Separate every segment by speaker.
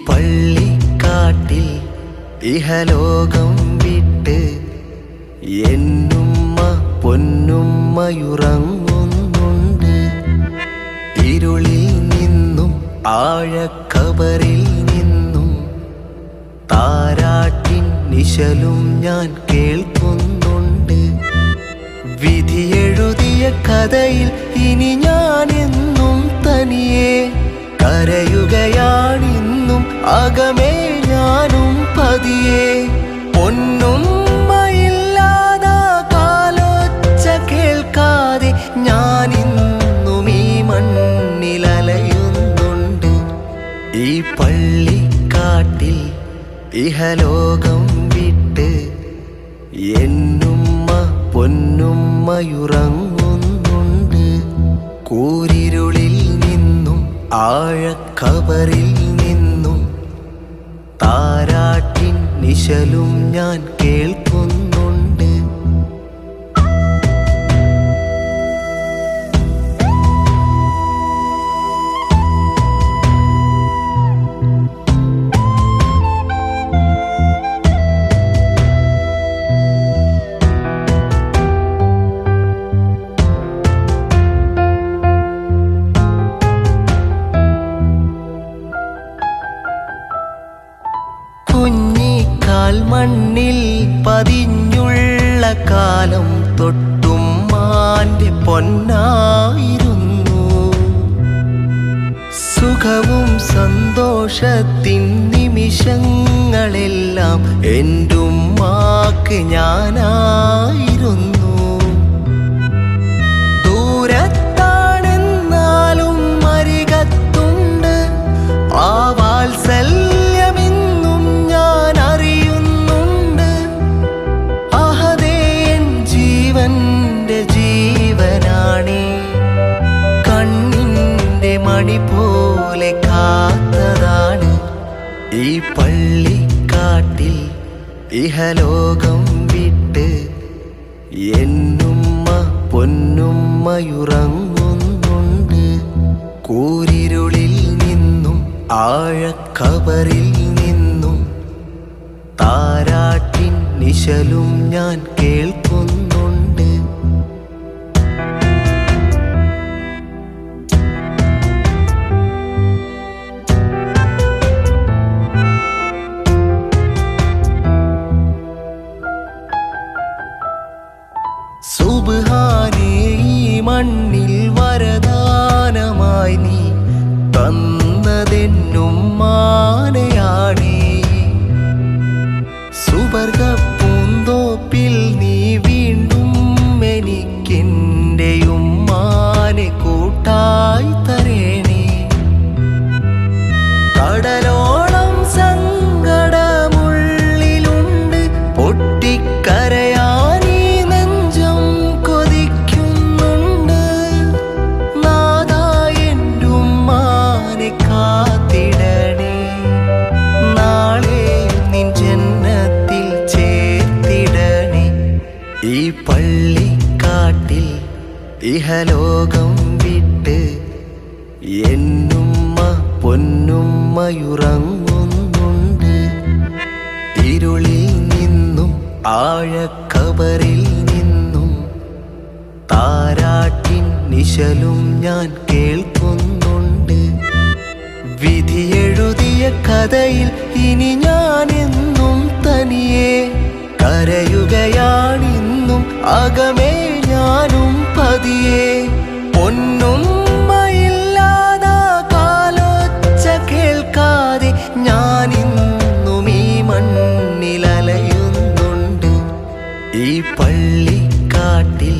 Speaker 1: പള്ളിക്കാട്ടിൽ ഇഹലോകം വിട്ട് എന്നുമ്മ പൊന്നുമ്മയുറങ്ങുന്നുണ്ട്. ഇരുളിൽ നിന്നും ആഴക്കബറിൽ നിന്നും താരാട്ടിൻ നിശലും ഞാൻ കേൾക്കുന്നുണ്ട്. വിധിയെഴുതിയ കഥയിൽ ഇനി ഞാൻ എന്നും തനിയെ കരയുകയാണിന്നും അകമേ ഞാനും പതിയെ. പൊന്നുമ്മയില്ലാതാ കാലൊച്ച കേൾക്കാതെ ഞാൻ ഇന്നും ഈ മണ്ണിലലയുന്നുണ്ട്. ഈ പള്ളിക്കാട്ടിൽ ഇഹലോകം വിട്ട് എന്നുമ്മ പൊന്നുമ്മയുറങ്ങുന്നുണ്ട്. കൂരിരുളിൽ നിന്നും ആഴക്കബറിൽ നിന്നും താരാട്ടിൻ നിശലും ഞാൻ കേൾക്കുന്നുണ്ട്. കുഞ്ഞിക്കാൽ മണ്ണിൽ പതിഞ്ഞുള്ള കാലം തൊട്ടുമ്മാന്റെ പൊന്നായിരുന്നു. സുഖവും സന്തോഷത്തിൻ നിമിഷങ്ങളെല്ലാം എന്റുമ്മാക്ക് ഞാനായിരുന്നു. ദൂരത്താണെന്നാലും അരികത്തുണ്ട് ആ വാത്സല്യം. മണി പോലെ കാത്തതാണ് ഈ പള്ളിക്കാട്ടിൽ ഇഹലോകം വിട്ട് എന്നുമ്മ പൊന്നുമ്മയുറങ്ങുന്നുണ്ട്. കൂരിരുളിൽ നിന്നും ആഴക്കബറിൽ നിന്നും താരാട്ടിൻ നിശലും ഞാൻ കേൾക്കുന്നുണ്ട്. സുബ്ഹാനേ, ഈ മണ്ണിൽ വരദാനമായി നീ തന്നതെന്നുമ്മാനെയാണേ. സുവർഗ പൂന്തോപ്പിൽ നീ വീണ്ടും എനിക്കെൻ്റെ ഉമ്മാനെ കൂട്ടായി തരേണേ. കടലോളം സങ്കടമുള്ളിലുണ്ട് പൊട്ടിക്കരയാ ഈ പള്ളിക്കാട്ടിൽ ഇഹലോകം വിട്ട് എന്നുമ്മ പൊന്നുമ്മയുറങ്ങുന്നുണ്ട്. ഇരുളിൽ നിന്നും ആഴക്കബറിൽ നിന്നും താരാട്ടിൻ നിശലും ഞാൻ കേൾക്കുന്നുണ്ട്. വിധിയെഴുതിയ കഥയിൽ ഇനി ഞാൻ എന്നും തനിയെ കരയുകയാണിന്നും അകമേ ഞാനും പതിയെ. പൊന്നുമ്മയില്ലാതാ കാലൊച്ച കേൾക്കാതെ ഞാൻ ഇന്നും ഈ മണ്ണിലലയുന്നുണ്ട്. ഈ പള്ളിക്കാട്ടിൽ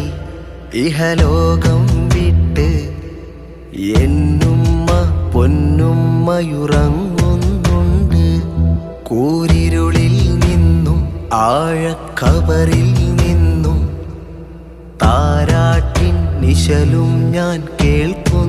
Speaker 1: ഇഹലോകം വിട്ട് എന്നുമ്മ പൊന്നുമ്മയുറങ്ങുന്നുണ്ട്. കൂരിരുളിൽ നിന്നും ആഴക്കബറിൽ നിന്നും താരാട്ടിൻ നിശലും ഞാൻ കേൾക്കുന്നു.